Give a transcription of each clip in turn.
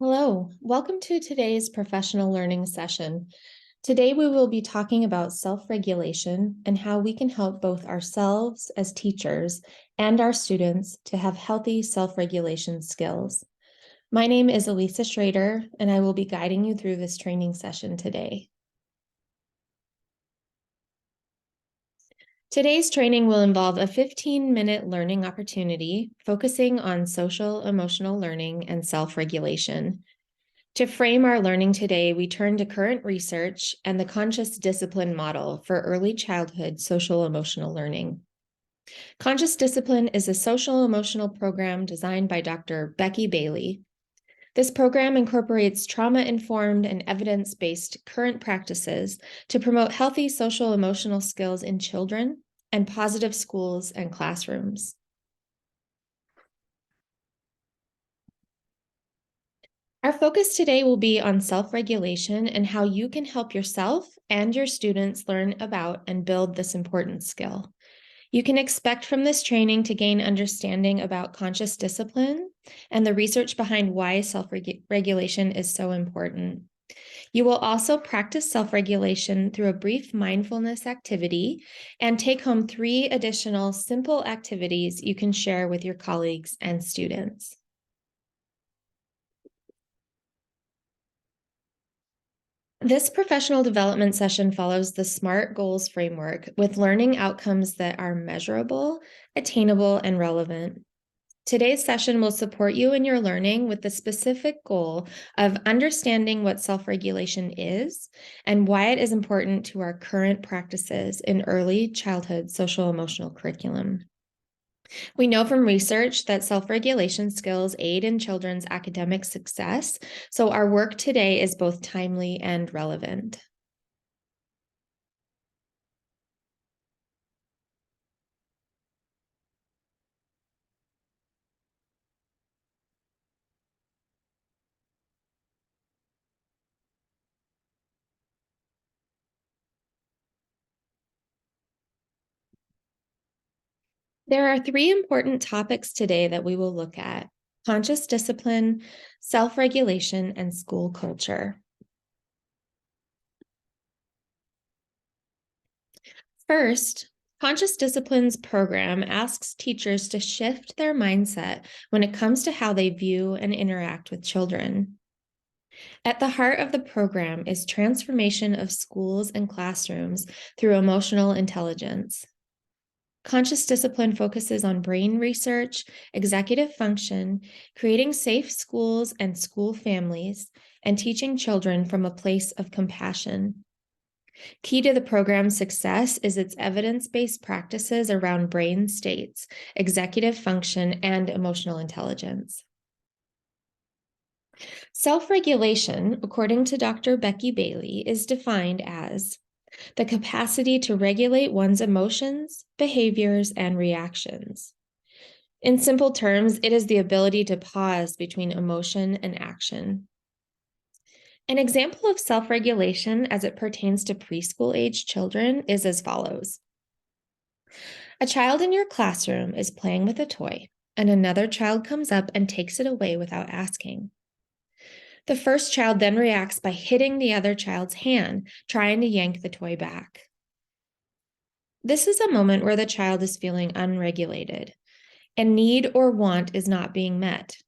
Hello, welcome to today's professional learning session. Today we will be talking about self-regulation and how we can help both ourselves as teachers and our students to have healthy self-regulation skills. My name is Elisa Schroeder, and I will be guiding you through this training session today. Today's training will involve a 15-minute learning opportunity focusing on social emotional learning and self-regulation. To frame our learning today, we turn to current research and the conscious discipline model for early childhood social emotional learning. Conscious discipline is a social emotional program designed by Dr. Becky Bailey. This program incorporates trauma-informed and evidence-based current practices to promote healthy social emotional skills in children and positive schools and classrooms. Our focus today will be on self-regulation and how you can help yourself and your students learn about and build this important skill. You can expect from this training to gain understanding about conscious discipline and the research behind why self-regulation is so important. You will also practice self-regulation through a brief mindfulness activity and take home 3 additional simple activities you can share with your colleagues and students. This professional development session follows the SMART goals framework with learning outcomes that are measurable, attainable, and relevant. Today's session will support you in your learning with the specific goal of understanding what self-regulation is and why it is important to our current practices in early childhood social emotional curriculum. We know from research that self-regulation skills aid in children's academic success, so our work today is both timely and relevant. There are 3 important topics today that we will look at: conscious discipline, self-regulation, and school culture. First, Conscious Disciplines program asks teachers to shift their mindset when it comes to how they view and interact with children. At the heart of the program is transformation of schools and classrooms through emotional intelligence. Conscious discipline focuses on brain research, executive function, creating safe schools and school families, and teaching children from a place of compassion. Key to the program's success is its evidence-based practices around brain states, executive function, and emotional intelligence. Self-regulation, according to Dr. Becky Bailey, is defined as the capacity to regulate one's emotions, behaviors, and reactions. In simple terms, it is the ability to pause between emotion and action. An example of self-regulation as it pertains to preschool-age children is as follows. A child in your classroom is playing with a toy, and another child comes up and takes it away without asking. The first child then reacts by hitting the other child's hand, trying to yank the toy back. This is a moment where the child is feeling unregulated, and need or want is not being met.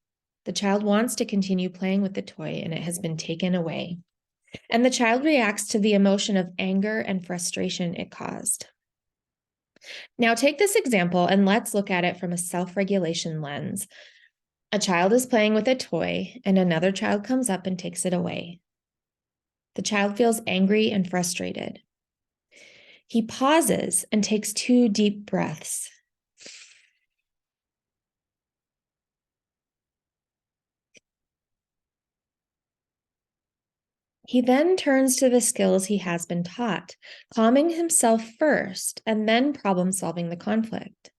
The child wants to continue playing with the toy, and it has been taken away. And the child reacts to the emotion of anger and frustration it caused. Now take this example and let's look at it from a self-regulation lens. A child is playing with a toy, and another child comes up and takes it away. The child feels angry and frustrated. He pauses and takes 2 deep breaths. He then turns to the skills he has been taught, calming himself first and then problem-solving the conflict.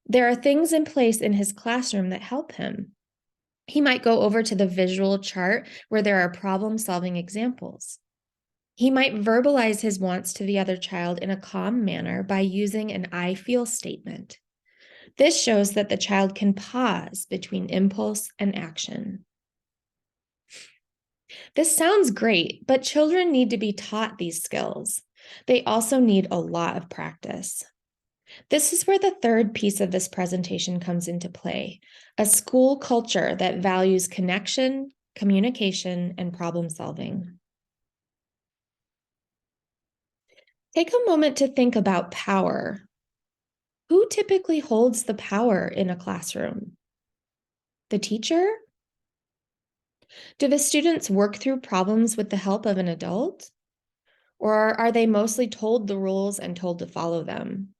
There are things in place in his classroom that help him. He might go over to the visual chart where there are problem-solving examples. He might verbalize his wants to the other child in a calm manner by using an I feel statement. This shows that the child can pause between impulse and action. This sounds great, but children need to be taught these skills. They also need a lot of practice. This is where the third piece of this presentation comes into play, a school culture that values connection, communication, and problem solving. Take a moment to think about power. Who typically holds the power in a classroom? The teacher? Do the students work through problems with the help of an adult? Or are they mostly told the rules and told to follow them?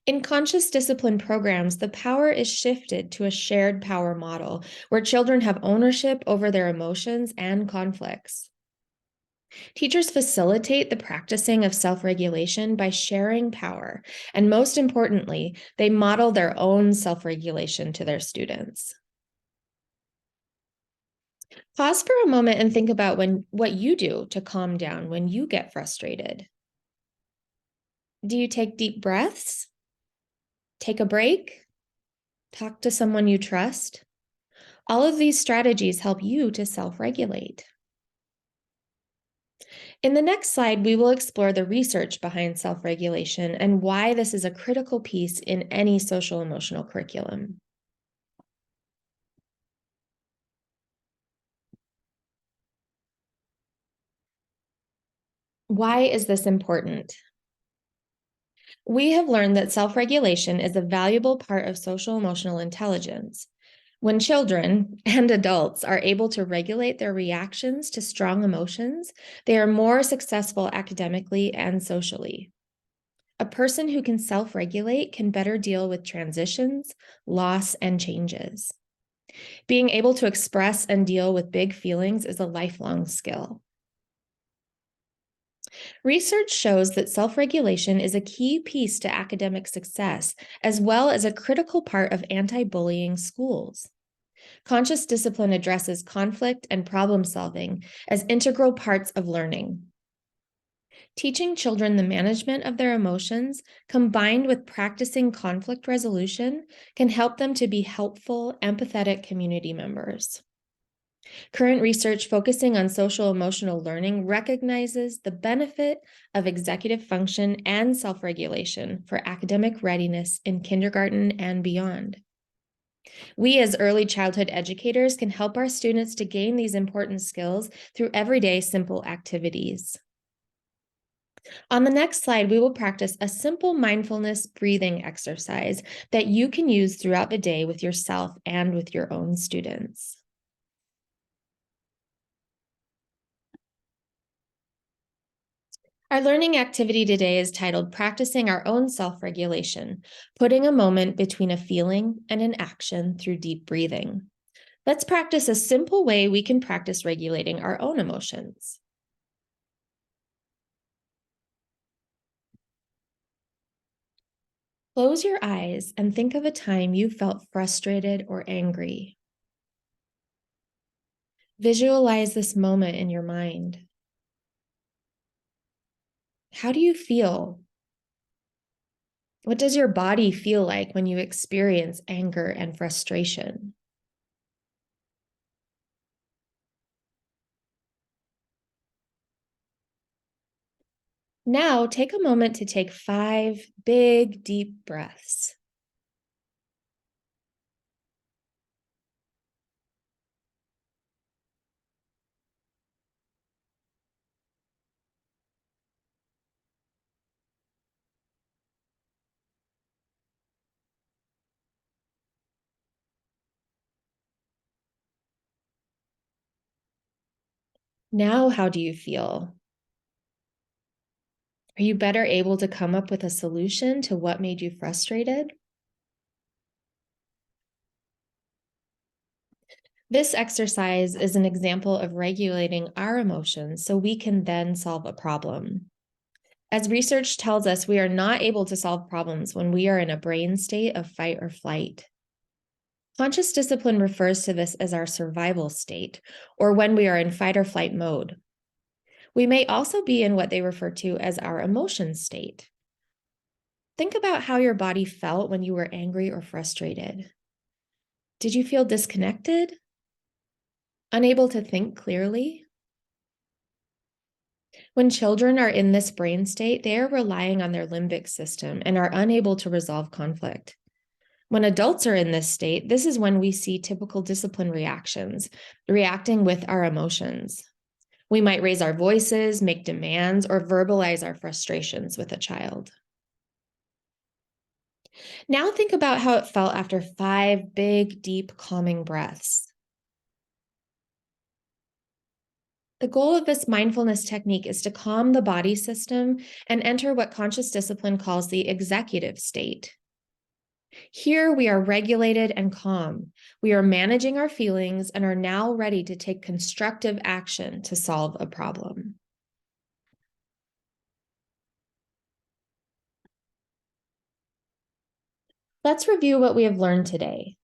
In conscious discipline programs, the power is shifted to a shared power model where children have ownership over their emotions and conflicts. Teachers facilitate the practicing of self regulation by sharing power, and most importantly, they model their own self regulation to their students. Pause for a moment and think about what you do to calm down when you get frustrated. Do you take deep breaths? Take a break? Talk to someone you trust? All of these strategies help you to self-regulate. In the next slide, we will explore the research behind self-regulation and why this is a critical piece in any social emotional curriculum. Why is this important? We have learned that self-regulation is a valuable part of social emotional intelligence. When children and adults are able to regulate their reactions to strong emotions, they are more successful academically and socially. A person who can self-regulate can better deal with transitions, loss, and changes. Being able to express and deal with big feelings is a lifelong skill. Research shows that self-regulation is a key piece to academic success, as well as a critical part of anti-bullying schools. Conscious discipline addresses conflict and problem solving as integral parts of learning. Teaching children the management of their emotions, combined with practicing conflict resolution, can help them to be helpful, empathetic community members. Current research focusing on social emotional learning recognizes the benefit of executive function and self-regulation for academic readiness in kindergarten and beyond. We as early childhood educators can help our students to gain these important skills through everyday simple activities. On the next slide, we will practice a simple mindfulness breathing exercise that you can use throughout the day with yourself and with your own students. Our learning activity today is titled Practicing Our Own Self-Regulation, putting a moment between a feeling and an action through deep breathing. Let's practice a simple way we can practice regulating our own emotions. Close your eyes and think of a time you felt frustrated or angry. Visualize this moment in your mind. How do you feel? What does your body feel like when you experience anger and frustration? Now, take a moment to take 5 big, deep breaths. Now, how do you feel? Are you better able to come up with a solution to what made you frustrated? This exercise is an example of regulating our emotions so we can then solve a problem. As research tells us, we are not able to solve problems when we are in a brain state of fight or flight. Conscious discipline refers to this as our survival state, or when we are in fight or flight mode. We may also be in what they refer to as our emotion state. Think about how your body felt when you were angry or frustrated. Did you feel disconnected? Unable to think clearly. When children are in this brain state, they are relying on their limbic system and are unable to resolve conflict. When adults are in this state, this is when we see typical discipline reactions, reacting with our emotions. We might raise our voices, make demands, or verbalize our frustrations with a child. Now think about how it felt after 5 big, deep, calming breaths. The goal of this mindfulness technique is to calm the body system and enter what conscious discipline calls the executive state. Here we are regulated and calm. We are managing our feelings and are now ready to take constructive action to solve a problem. Let's review what we have learned today.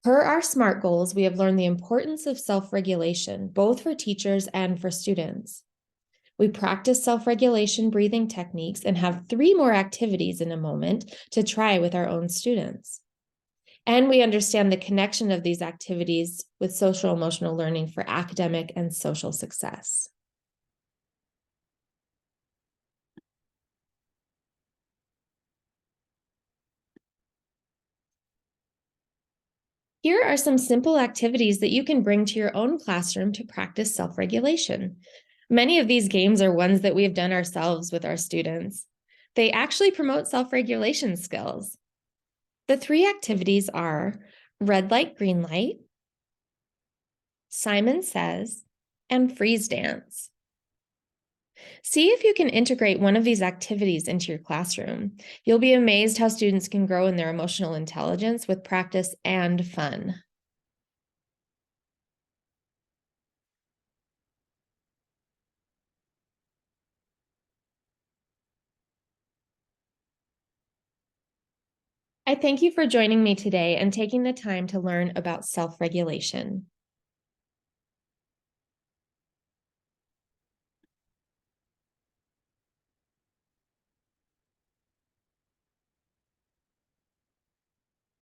Per our SMART goals, we have learned the importance of self-regulation, both for teachers and for students. We practice self-regulation breathing techniques and have 3 more activities in a moment to try with our own students. And we understand the connection of these activities with social emotional learning for academic and social success. Here are some simple activities that you can bring to your own classroom to practice self-regulation. Many of these games are ones that we have done ourselves with our students. They actually promote self-regulation skills. The 3 activities are red light, green light, Simon Says, and freeze dance. See if you can integrate one of these activities into your classroom. You'll be amazed how students can grow in their emotional intelligence with practice and fun. I thank you for joining me today and taking the time to learn about self-regulation.